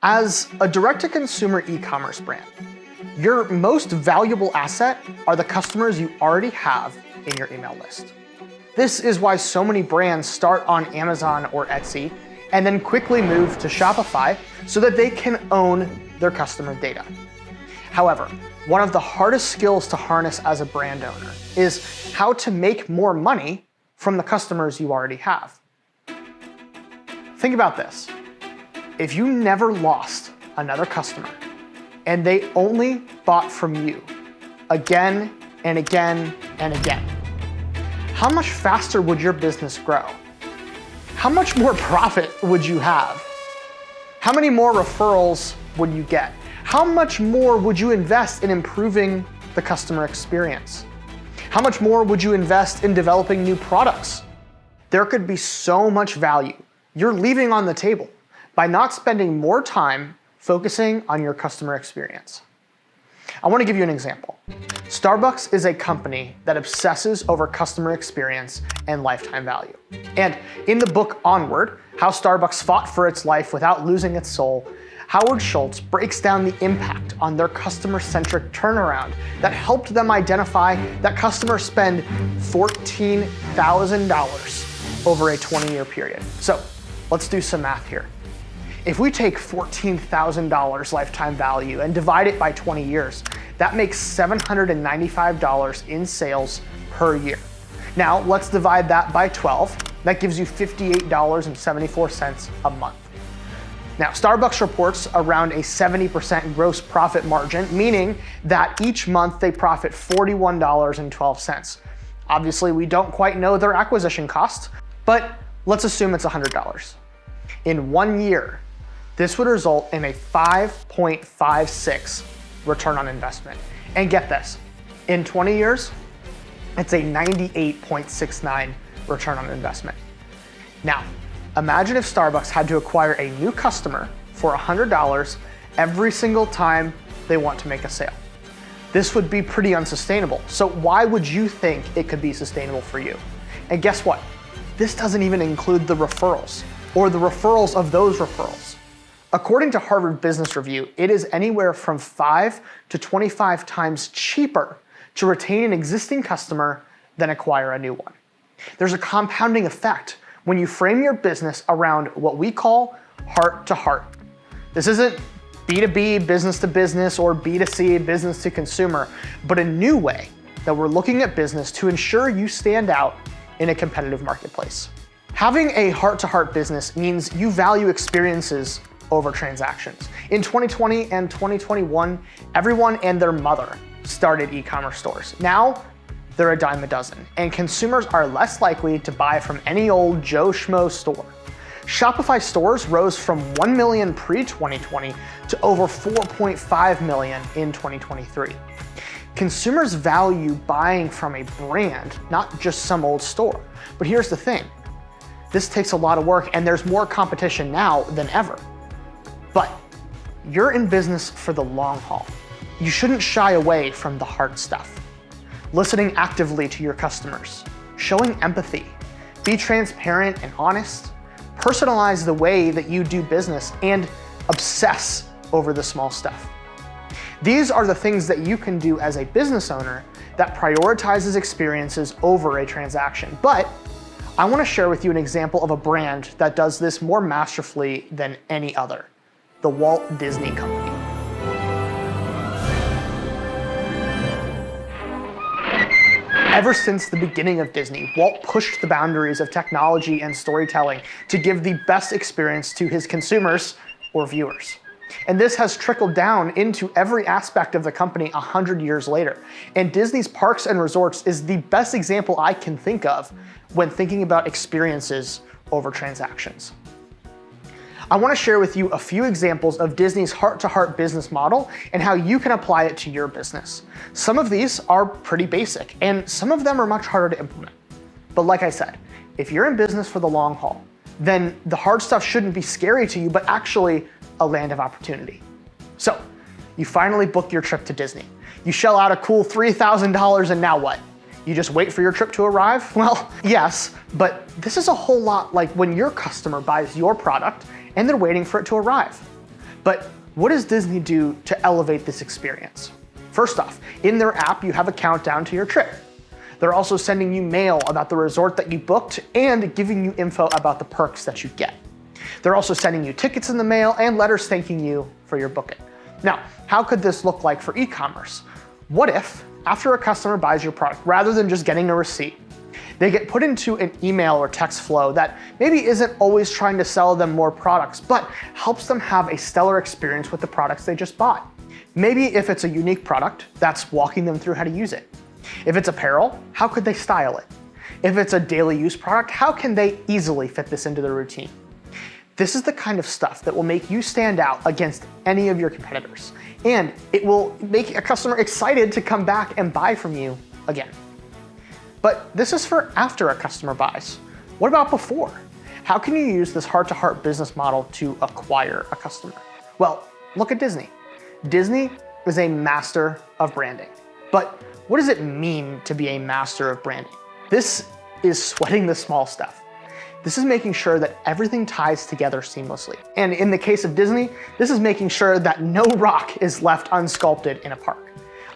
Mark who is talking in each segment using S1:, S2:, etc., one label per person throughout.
S1: As a direct-to-consumer e-commerce brand, your most valuable asset are the customers you already have in your email list. This is why so many brands start on Amazon or Etsy and then quickly move to Shopify so that they can own their customer data. However, one of the hardest skills to harness as a brand owner is how to make more money from the customers you already have. Think about this. If you never lost another customer and they only bought from you again and again and again, how much faster would your business grow? How much more profit would you have? How many more referrals would you get? How much more would you invest in improving the customer experience? How much more would you invest in developing new products? There could be so much value you're leaving on the table by not spending more time focusing on your customer experience. I want to give you an example. Starbucks is a company that obsesses over customer experience and lifetime value. And in the book Onward, How Starbucks Fought for Its Life Without Losing Its Soul, Howard Schultz breaks down the impact on their customer-centric turnaround that helped them identify that customers spend $14,000 over a 20-year period. So let's do some math here. If we take $14,000 lifetime value and divide it by 20 years, that makes $795 in sales per year. Now let's divide that by 12. That gives you $58.74 a month. Now, Starbucks reports around a 70% gross profit margin, meaning that each month they profit $41.12. Obviously, we don't quite know their acquisition cost, but let's assume it's $100. In 1 year, this would result in a 5.56 return on investment. And get this, in 20 years, it's a 98.69 return on investment. Now, imagine if Starbucks had to acquire a new customer for $100 every single time they want to make a sale. This would be pretty unsustainable. So why would you think it could be sustainable for you? And guess what? This doesn't even include the referrals or the referrals of those referrals. According to Harvard Business Review, it is anywhere from 5 to 25 times cheaper to retain an existing customer than acquire a new one. There's a compounding effect when you frame your business around what we call heart to heart. This isn't B2B, business to business, or B2C, business to consumer, but a new way that we're looking at business to ensure you stand out in a competitive marketplace. Having a heart-to-heart business means you value experiences over transactions. In 2020 and 2021, everyone and their mother started e-commerce stores. Now, they're a dime a dozen, and consumers are less likely to buy from any old Joe Schmo store. Shopify stores rose from 1 million pre-2020 to over 4.5 million in 2023. Consumers value buying from a brand, not just some old store. But here's the thing, this takes a lot of work and there's more competition now than ever. But you're in business for the long haul. You shouldn't shy away from the hard stuff. Listening actively to your customers, showing empathy, be transparent and honest, personalize the way that you do business, and obsess over the small stuff. These are the things that you can do as a business owner that prioritizes experiences over a transaction. But I want to share with you an example of a brand that does this more masterfully than any other, the Walt Disney Company. Ever since the beginning of Disney, Walt pushed the boundaries of technology and storytelling to give the best experience to his consumers or viewers. And this has trickled down into every aspect of the company 100 years later. And Disney's parks and resorts is the best example I can think of when thinking about experiences over transactions. I want to share with you a few examples of Disney's heart-to-heart business model and how you can apply it to your business. Some of these are pretty basic, and some of them are much harder to implement. But like I said, if you're in business for the long haul, then the hard stuff shouldn't be scary to you, but actually a land of opportunity. So, you finally book your trip to Disney. You shell out a cool $3,000, and now what? You just wait for your trip to arrive? Well, yes, but this is a whole lot like when your customer buys your product and they're waiting for it to arrive. But what does Disney do to elevate this experience? First off, in their app, you have a countdown to your trip. They're also sending you mail about the resort that you booked and giving you info about the perks that you get. They're also sending you tickets in the mail and letters thanking you for your booking. Now, how could this look like for e-commerce? What if, after a customer buys your product, rather than just getting a receipt, they get put into an email or text flow that maybe isn't always trying to sell them more products, but helps them have a stellar experience with the products they just bought? Maybe if it's a unique product, that's walking them through how to use it. If it's apparel, how could they style it? If it's a daily use product, how can they easily fit this into their routine? This is the kind of stuff that will make you stand out against any of your competitors, and it will make a customer excited to come back and buy from you again. But this is for after a customer buys. What about before? How can you use this heart-to-heart business model to acquire a customer? Well, look at Disney. Disney is a master of branding. But what does it mean to be a master of branding? This is sweating the small stuff. This is making sure that everything ties together seamlessly. And in the case of Disney, this is making sure that no rock is left unsculpted in a park.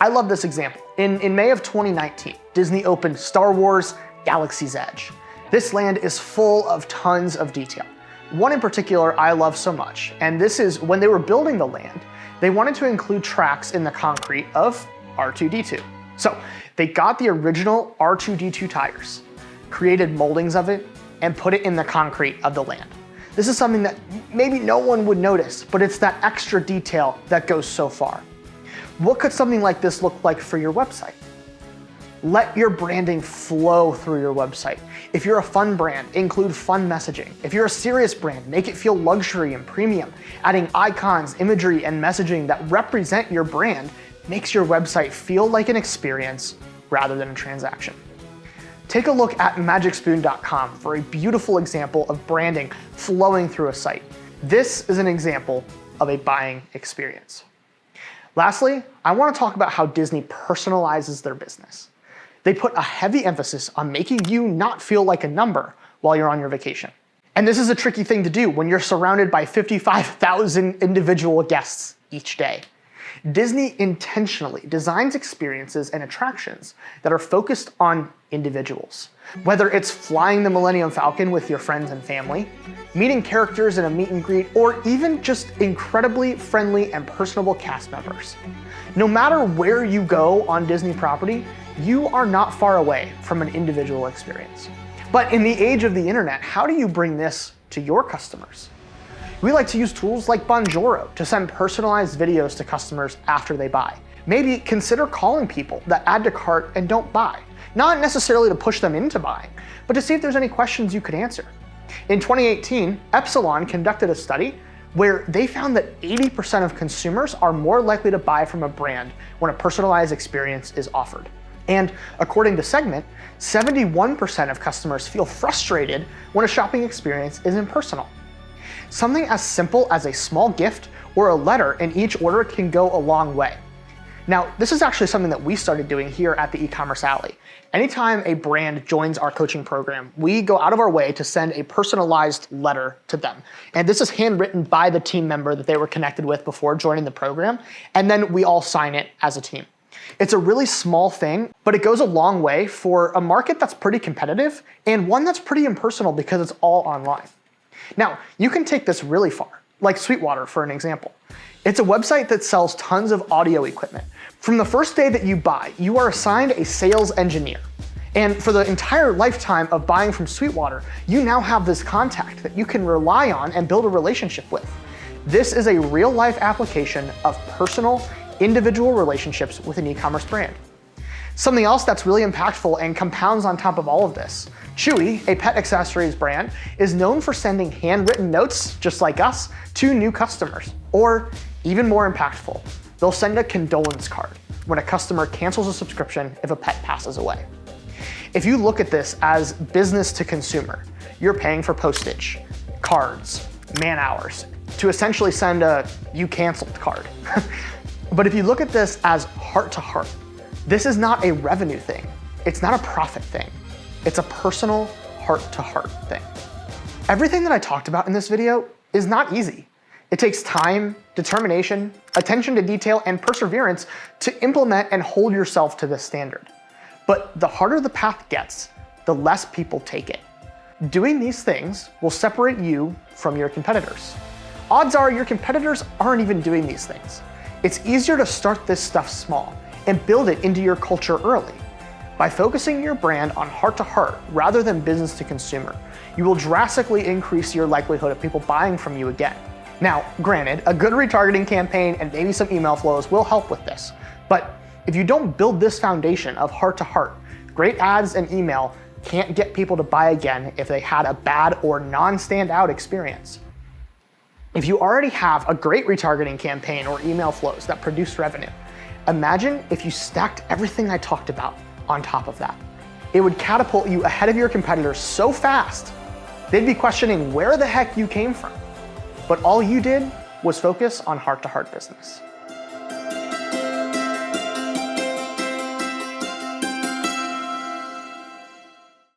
S1: I love this example. In May of 2019, Disney opened Star Wars Galaxy's Edge. This land is full of tons of detail. One in particular I love so much, and this is when they were building the land, they wanted to include tracks in the concrete of R2-D2. So they got the original R2-D2 tires, created moldings of it, and put it in the concrete of the land. This is something that maybe no one would notice, but it's that extra detail that goes so far. What could something like this look like for your website? Let your branding flow through your website. If you're a fun brand, include fun messaging. If you're a serious brand, make it feel luxury and premium. Adding icons, imagery, and messaging that represent your brand makes your website feel like an experience rather than a transaction. Take a look at magicspoon.com for a beautiful example of branding flowing through a site. This is an example of a buying experience. Lastly, I want to talk about how Disney personalizes their business. They put a heavy emphasis on making you not feel like a number while you're on your vacation. And this is a tricky thing to do when you're surrounded by 55,000 individual guests each day. Disney intentionally designs experiences and attractions that are focused on individuals. Whether it's flying the Millennium Falcon with your friends and family, meeting characters in a meet and greet, or even just incredibly friendly and personable cast members. No matter where you go on Disney property, you are not far away from an individual experience. But in the age of the internet, how do you bring this to your customers? We like to use tools like Bonjoro to send personalized videos to customers after they buy. Maybe consider calling people that add to cart and don't buy. Not necessarily to push them into buying, but to see if there's any questions you could answer. In 2018, Epsilon conducted a study where they found that 80% of consumers are more likely to buy from a brand when a personalized experience is offered. And according to Segment, 71% of customers feel frustrated when a shopping experience is impersonal. Something as simple as a small gift or a letter in each order can go a long way. Now, this is actually something that we started doing here at the Ecommerce Alley. Anytime a brand joins our coaching program, we go out of our way to send a personalized letter to them. And this is handwritten by the team member that they were connected with before joining the program, and then we all sign it as a team. It's a really small thing, but it goes a long way for a market that's pretty competitive and one that's pretty impersonal because it's all online. Now, you can take this really far, like Sweetwater for an example. It's a website that sells tons of audio equipment. From the first day that you buy, you are assigned a sales engineer. And for the entire lifetime of buying from Sweetwater, you now have this contact that you can rely on and build a relationship with. This is a real-life application of personal, individual relationships with an e-commerce brand. Something else that's really impactful and compounds on top of all of this. Chewy, a pet accessories brand, is known for sending handwritten notes, just like us, to new customers. Or, even more impactful, they'll send a condolence card when a customer cancels a subscription if a pet passes away. If you look at this as business to consumer, you're paying for postage, cards, man hours, to essentially send a "you canceled" card. But if you look at this as heart to heart, this is not a revenue thing. It's not a profit thing. It's a personal heart to heart thing. Everything that I talked about in this video is not easy. It takes time, determination, attention to detail, and perseverance to implement and hold yourself to this standard. But the harder the path gets, the less people take it. Doing these things will separate you from your competitors. Odds are your competitors aren't even doing these things. It's easier to start this stuff small and build it into your culture early. By focusing your brand on heart-to-heart rather than business to consumer, you will drastically increase your likelihood of people buying from you again. Now, granted, a good retargeting campaign and maybe some email flows will help with this, but if you don't build this foundation of heart-to-heart, great ads and email can't get people to buy again if they had a bad or non-standout experience. If you already have a great retargeting campaign or email flows that produce revenue, imagine if you stacked everything I talked about on top of that. It would catapult you ahead of your competitors so fast, they'd be questioning where the heck you came from. But all you did was focus on heart-to-heart business.